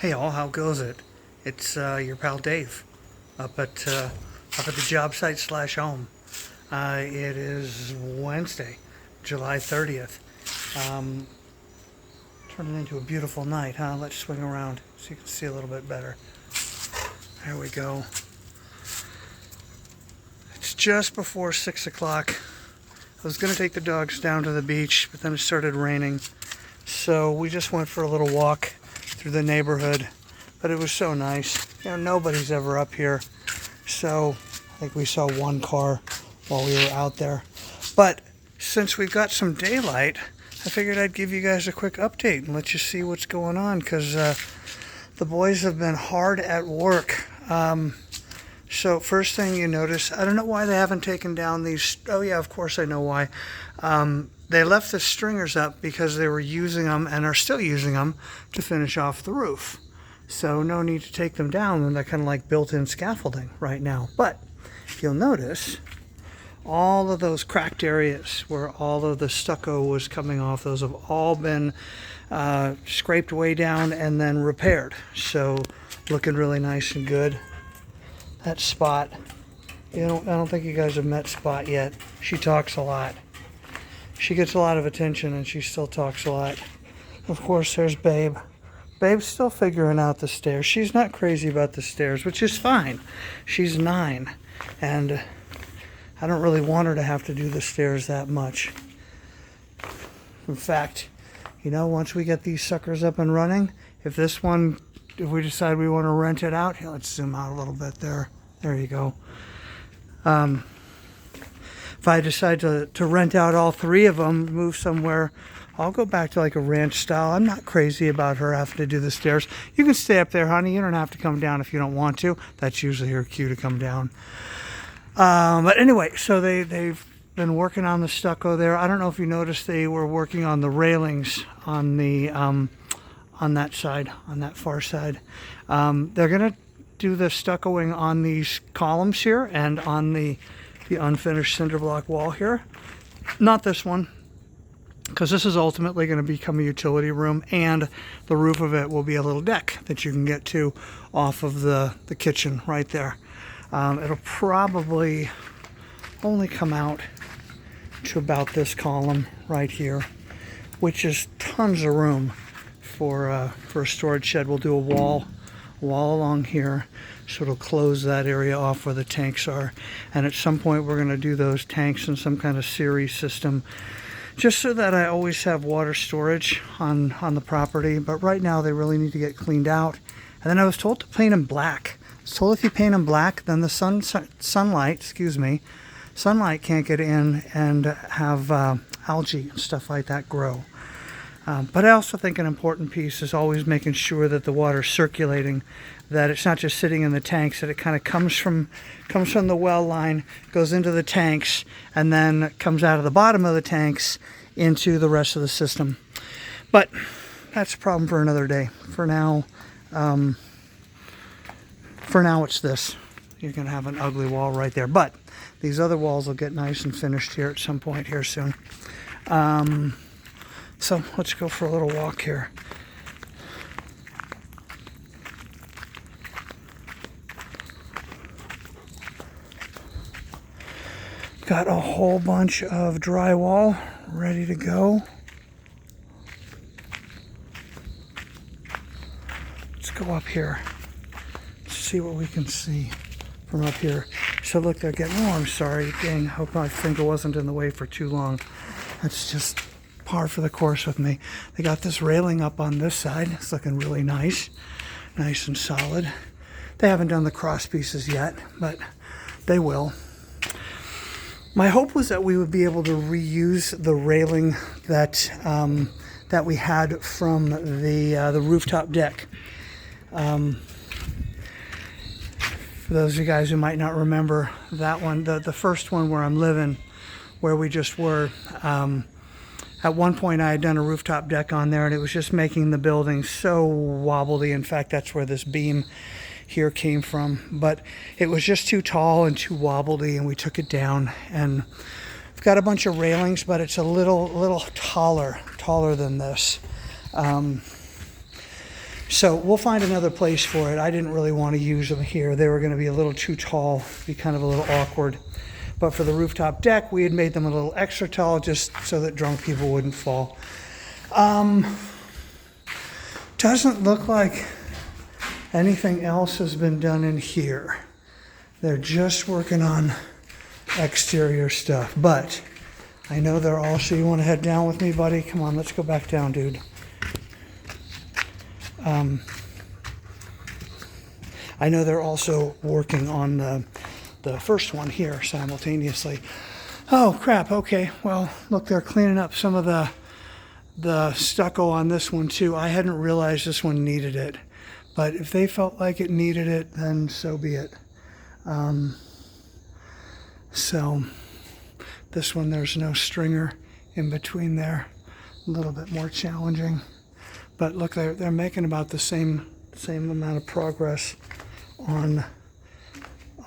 Hey all, how goes it? It's your pal Dave up at the job site slash home. It is Wednesday, July 30th. Um, Turning into a beautiful night, huh? Let's swing around so you can see a little bit better. There we go. It's just before 6 o'clock. I was going to take the dogs down to the beach, but then it started raining. So we just went for a little walk through the neighborhood. But it was so nice. You know, nobody's ever up here. So I think we saw one car while we were out there. But since we've got some daylight, I figured I'd give you guys a quick update and let you see what's going on, because the boys have been hard at work. So first thing you notice, I don't know why they haven't taken down these. Oh yeah, of course I know why. They left the stringers up because they were using them and are still using them to finish off the roof. So no need to take them down when they're kind of like built-in scaffolding right now. But if you'll notice, all of those cracked areas where all of the stucco was coming off, those have all been scraped way down and then repaired. So looking really nice and good. That Spot, I don't think you guys have met Spot yet. She talks a lot. She gets a lot of attention and she still talks a lot. Of course, there's Babe. Babe's still figuring out the stairs. She's not crazy about the stairs, which is fine. She's 9, and I don't really want her to have to do the stairs that much. In fact, you know, once we get these suckers up and running, if we decide we want to rent it out, here, let's zoom out a little bit there. There you go. If I decide to rent out all 3 of them, move somewhere, I'll go back to like a ranch style. I'm not crazy about her having to do the stairs. You can stay up there, honey. You don't have to come down if you don't want to. That's usually her cue to come down. But anyway, so they've been working on the stucco there. I don't know if you noticed they were working on the railings on the on that side, on that far side. They're gonna do the stuccoing on these columns here and on the unfinished cinder block wall here. Not this one, because this is ultimately going to become a utility room, and the roof of it will be a little deck that you can get to off of the kitchen right there. It'll probably only come out to about this column right here, which is tons of room for a storage shed. We'll do a wall along here, so it'll close that area off where the tanks are. And at some point we're going to do those tanks in some kind of series system, just so that I always have water storage on the property. But right now they really need to get cleaned out. And then I was told to paint them black. I was told if you paint them black, then the sunlight can't get in and have algae and stuff like that grow. But I also think an important piece is always making sure that the water's circulating, that it's not just sitting in the tanks, that it kind of comes from the well line, goes into the tanks, and then comes out of the bottom of the tanks into the rest of the system. But that's a problem for another day. For now it's this. You're going to have an ugly wall right there. But these other walls will get nice and finished here at some point here soon. So let's go for a little walk here. Got a whole bunch of drywall ready to go. Let's go up here. Let's see what we can see from up here. So look, they're getting, oh, I'm sorry. Dang, hope my finger wasn't in the way for too long. That's just par for the course with me. They got this railing up on this side. It's looking really nice and solid. They haven't done the cross pieces yet, but they will. My hope was that we would be able to reuse the railing that we had from the rooftop deck. For those of you guys who might not remember that one, the first one where I'm living, where we just were, at one point I had done a rooftop deck on there, and it was just making the building so wobbly. In fact, that's where this beam here came from. But it was just too tall and too wobbly, and we took it down. And we've got a bunch of railings, but it's a little taller than this. So we'll find another place for it. I didn't really want to use them here. They were going to be a little too tall, be kind of a little awkward. But for the rooftop deck, we had made them a little extra tall just so that drunk people wouldn't fall. Doesn't look like anything else has been done in here. They're just working on exterior stuff. But I know they're also, you want to head down with me, buddy? Come on, let's go back down, dude. I know they're also working on the first one here simultaneously. Oh, crap. Okay. Well, look, they're cleaning up some of the stucco on this one, too. I hadn't realized this one needed it. But if they felt like it needed it, then so be it. So this one, there's no stringer in between there. A little bit more challenging. But look, they're making about the same amount of progress on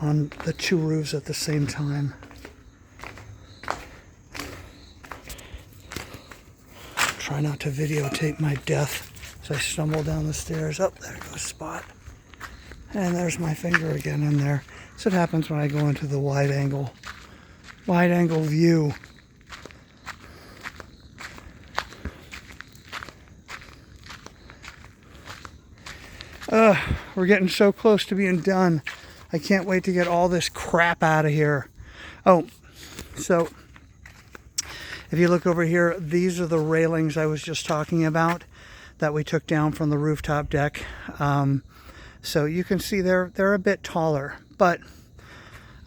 the two roofs at the same time. Try not to videotape my death as I stumble down the stairs. Oh, there goes Spot. And there's my finger again in there. That's what happens when I go into the wide angle view. We're getting so close to being done. I can't wait to get all this crap out of here. Oh, so if you look over here, these are the railings I was just talking about that we took down from the rooftop deck. So you can see they're a bit taller, but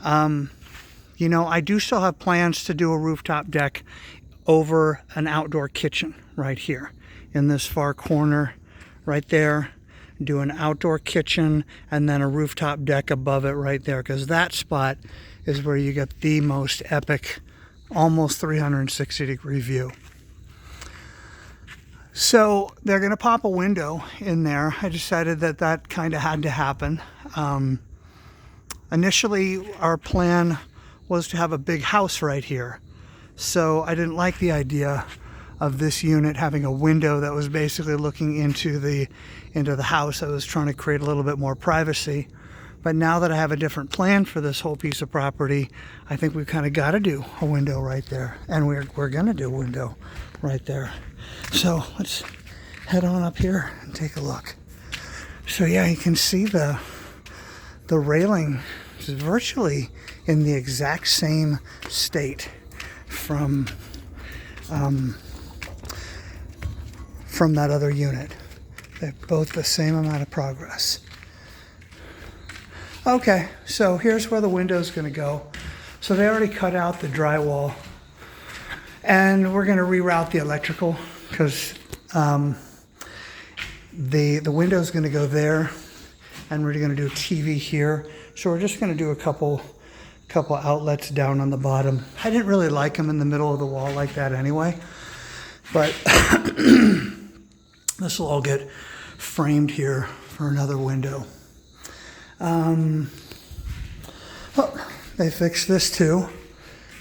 you know, I do still have plans to do a rooftop deck over an outdoor kitchen right here in this far corner right there. Do an outdoor kitchen and then a rooftop deck above it right there, because that spot is where you get the most epic, almost 360-degree view. So they're going to pop a window in there. I decided that kind of had to happen. Initially, our plan was to have a big house right here. So I didn't like the idea of this unit having a window that was basically looking into the house. I was trying to create a little bit more privacy. But now that I have a different plan for this whole piece of property, I think we've kind of got to do a window right there. And we're going to do a window right there. So let's head on up here and take a look. So yeah, you can see the railing is virtually in the exact same state from that other unit. They're both the same amount of progress. Okay, so here's where the window's going to go. So they already cut out the drywall, and we're going to reroute the electrical because the window's going to go there, and we're going to do a TV here. So we're just going to do a couple outlets down on the bottom. I didn't really like them in the middle of the wall like that anyway, but this will all get framed here for another window. Oh, they fixed this too.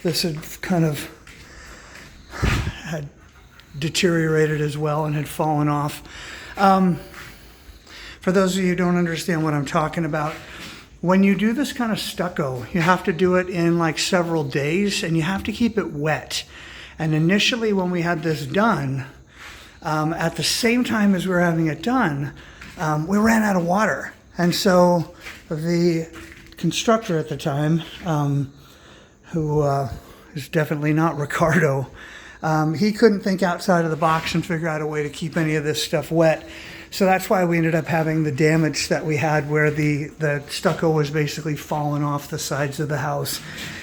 This had kind of had deteriorated as well and had fallen off. For those of you who don't understand what I'm talking about, when you do this kind of stucco, you have to do it in like several days and you have to keep it wet. And initially when we had this done, at the same time as we were having it done, we ran out of water. And so the constructor at the time, who is definitely not Ricardo, he couldn't think outside of the box and figure out a way to keep any of this stuff wet. So that's why we ended up having the damage that we had, where the stucco was basically falling off the sides of the house,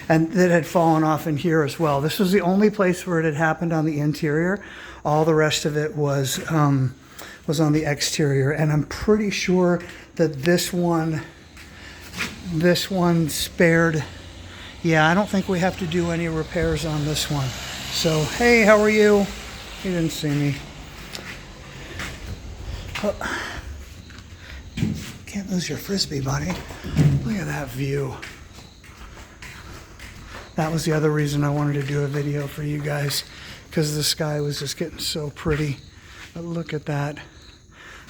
and it had fallen off in here as well. This was the only place where it had happened on the interior. All the rest of it was on the exterior, and I'm pretty sure that this one spared. Yeah, I don't think we have to do any repairs on this one. So, hey, how are you? You didn't see me. Oh, can't lose your Frisbee, buddy. Look at that view. That was the other reason I wanted to do a video for you guys, because the sky was just getting so pretty. But look at that.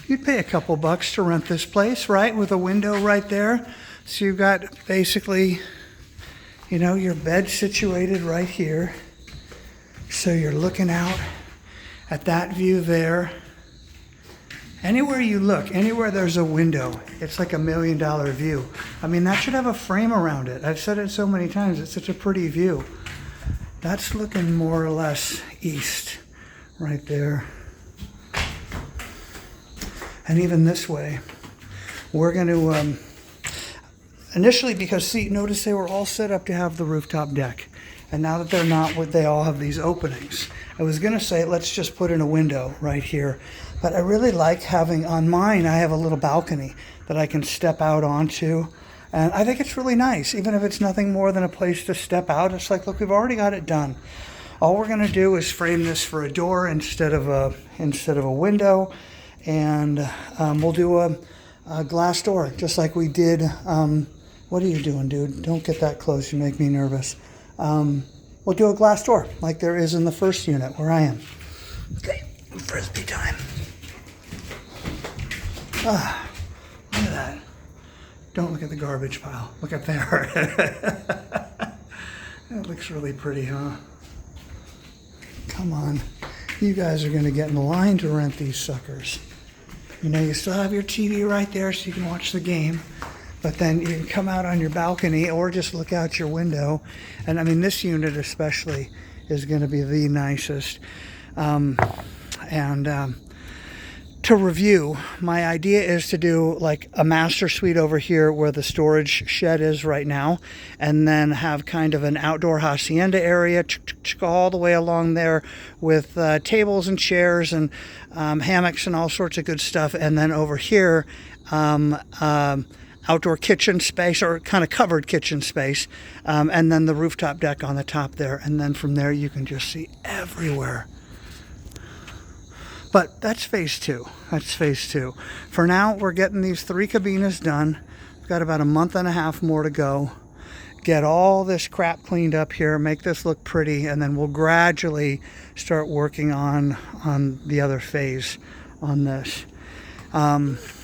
you'd pay a couple bucks to rent this place, right? With a window right there. So you've got basically, you know, your bed situated right here. So you're looking out at that view there. Anywhere you look, anywhere there's a window, it's like $1 million view. I mean, that should have a frame around it. I've said it so many times, it's such a pretty view. That's looking more or less east right there. And even this way, we're going to, initially, because see, notice they were all set up to have the rooftop deck. And now that they're not, they all have these openings. I was going to say, let's just put in a window right here. But I really like having, on mine, I have a little balcony that I can step out onto. And I think it's really nice, even if it's nothing more than a place to step out. It's like, look, we've already got it done. All we're going to do is frame this for a door instead of a window. And we'll do a glass door, just like we did. What are you doing, dude? Don't get that close. You make me nervous. We'll do a glass door like there is in the first unit where I am. Okay, Frisbee time. Ah, look at that. Don't look at the garbage pile. Look up there. That looks really pretty, huh? Come on. You guys are going to get in line to rent these suckers. You know, you still have your TV right there so you can watch the game. But then you can come out on your balcony or just look out your window. And I mean, this unit especially is going to be the nicest. To review, my idea is to do like a master suite over here where the storage shed is right now, and then have kind of an outdoor hacienda area all the way along there with tables and chairs and hammocks and all sorts of good stuff. And then over here, outdoor kitchen space, or kind of covered kitchen space, and then the rooftop deck on the top there. And then from there you can just see everywhere. But that's phase two. That's phase two. For now, we're getting these 3 cabinas done. We've got about a month and a half more to go. Get all this crap cleaned up here, make this look pretty, and then we'll gradually start working on the other phase on this.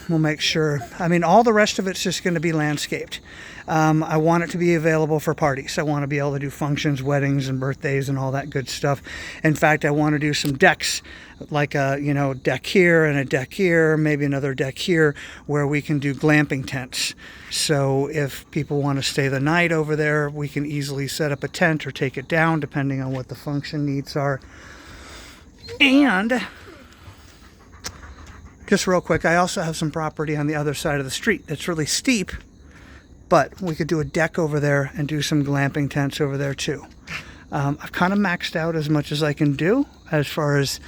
We'll make sure, I mean, all the rest of it's just going to be landscaped. I want it to be available for parties. I want to be able to do functions, weddings, and birthdays and all that good stuff. In fact, I want to do some decks, like a, you know, deck here and a deck here, maybe another deck here, where we can do glamping tents. So if people want to stay the night over there, we can easily set up a tent or take it down, depending on what the function needs are. And just real quick, I also have some property on the other side of the street that's really steep, but we could do a deck over there and do some glamping tents over there too. I've kind of maxed out as much as I can do as far as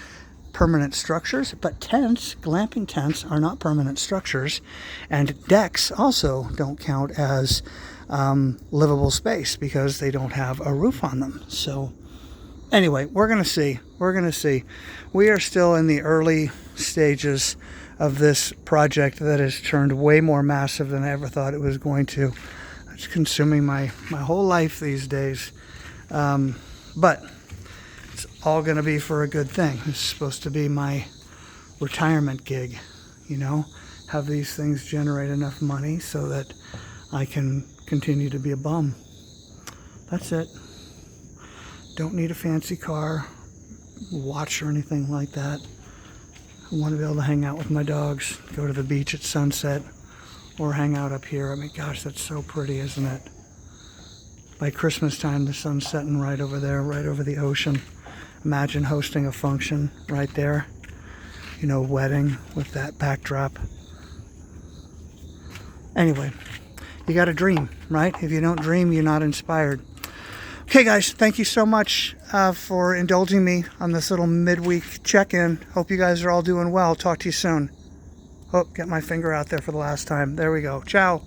permanent structures, but tents, glamping tents, are not permanent structures, and decks also don't count as livable space because they don't have a roof on them. So anyway, we're going to see. We're going to see. We are still in the early stages of this project that has turned way more massive than I ever thought it was going to. It's consuming my whole life these days. But it's all going to be for a good thing. It's supposed to be my retirement gig, you know, have these things generate enough money so that I can continue to be a bum. That's it. Don't need a fancy car, watch, or anything like that. I want to be able to hang out with my dogs, go to the beach at sunset, or hang out up here. I mean, gosh, that's so pretty, isn't it? By Christmas time, the sun's setting right over there, right over the ocean. Imagine hosting a function right there. You know, wedding with that backdrop. Anyway, you got to dream, right? If you don't dream, you're not inspired. Okay, guys, thank you so much for indulging me on this little midweek check-in. Hope you guys are all doing well. Talk to you soon. Oh, get my finger out there for the last time. There we go. Ciao.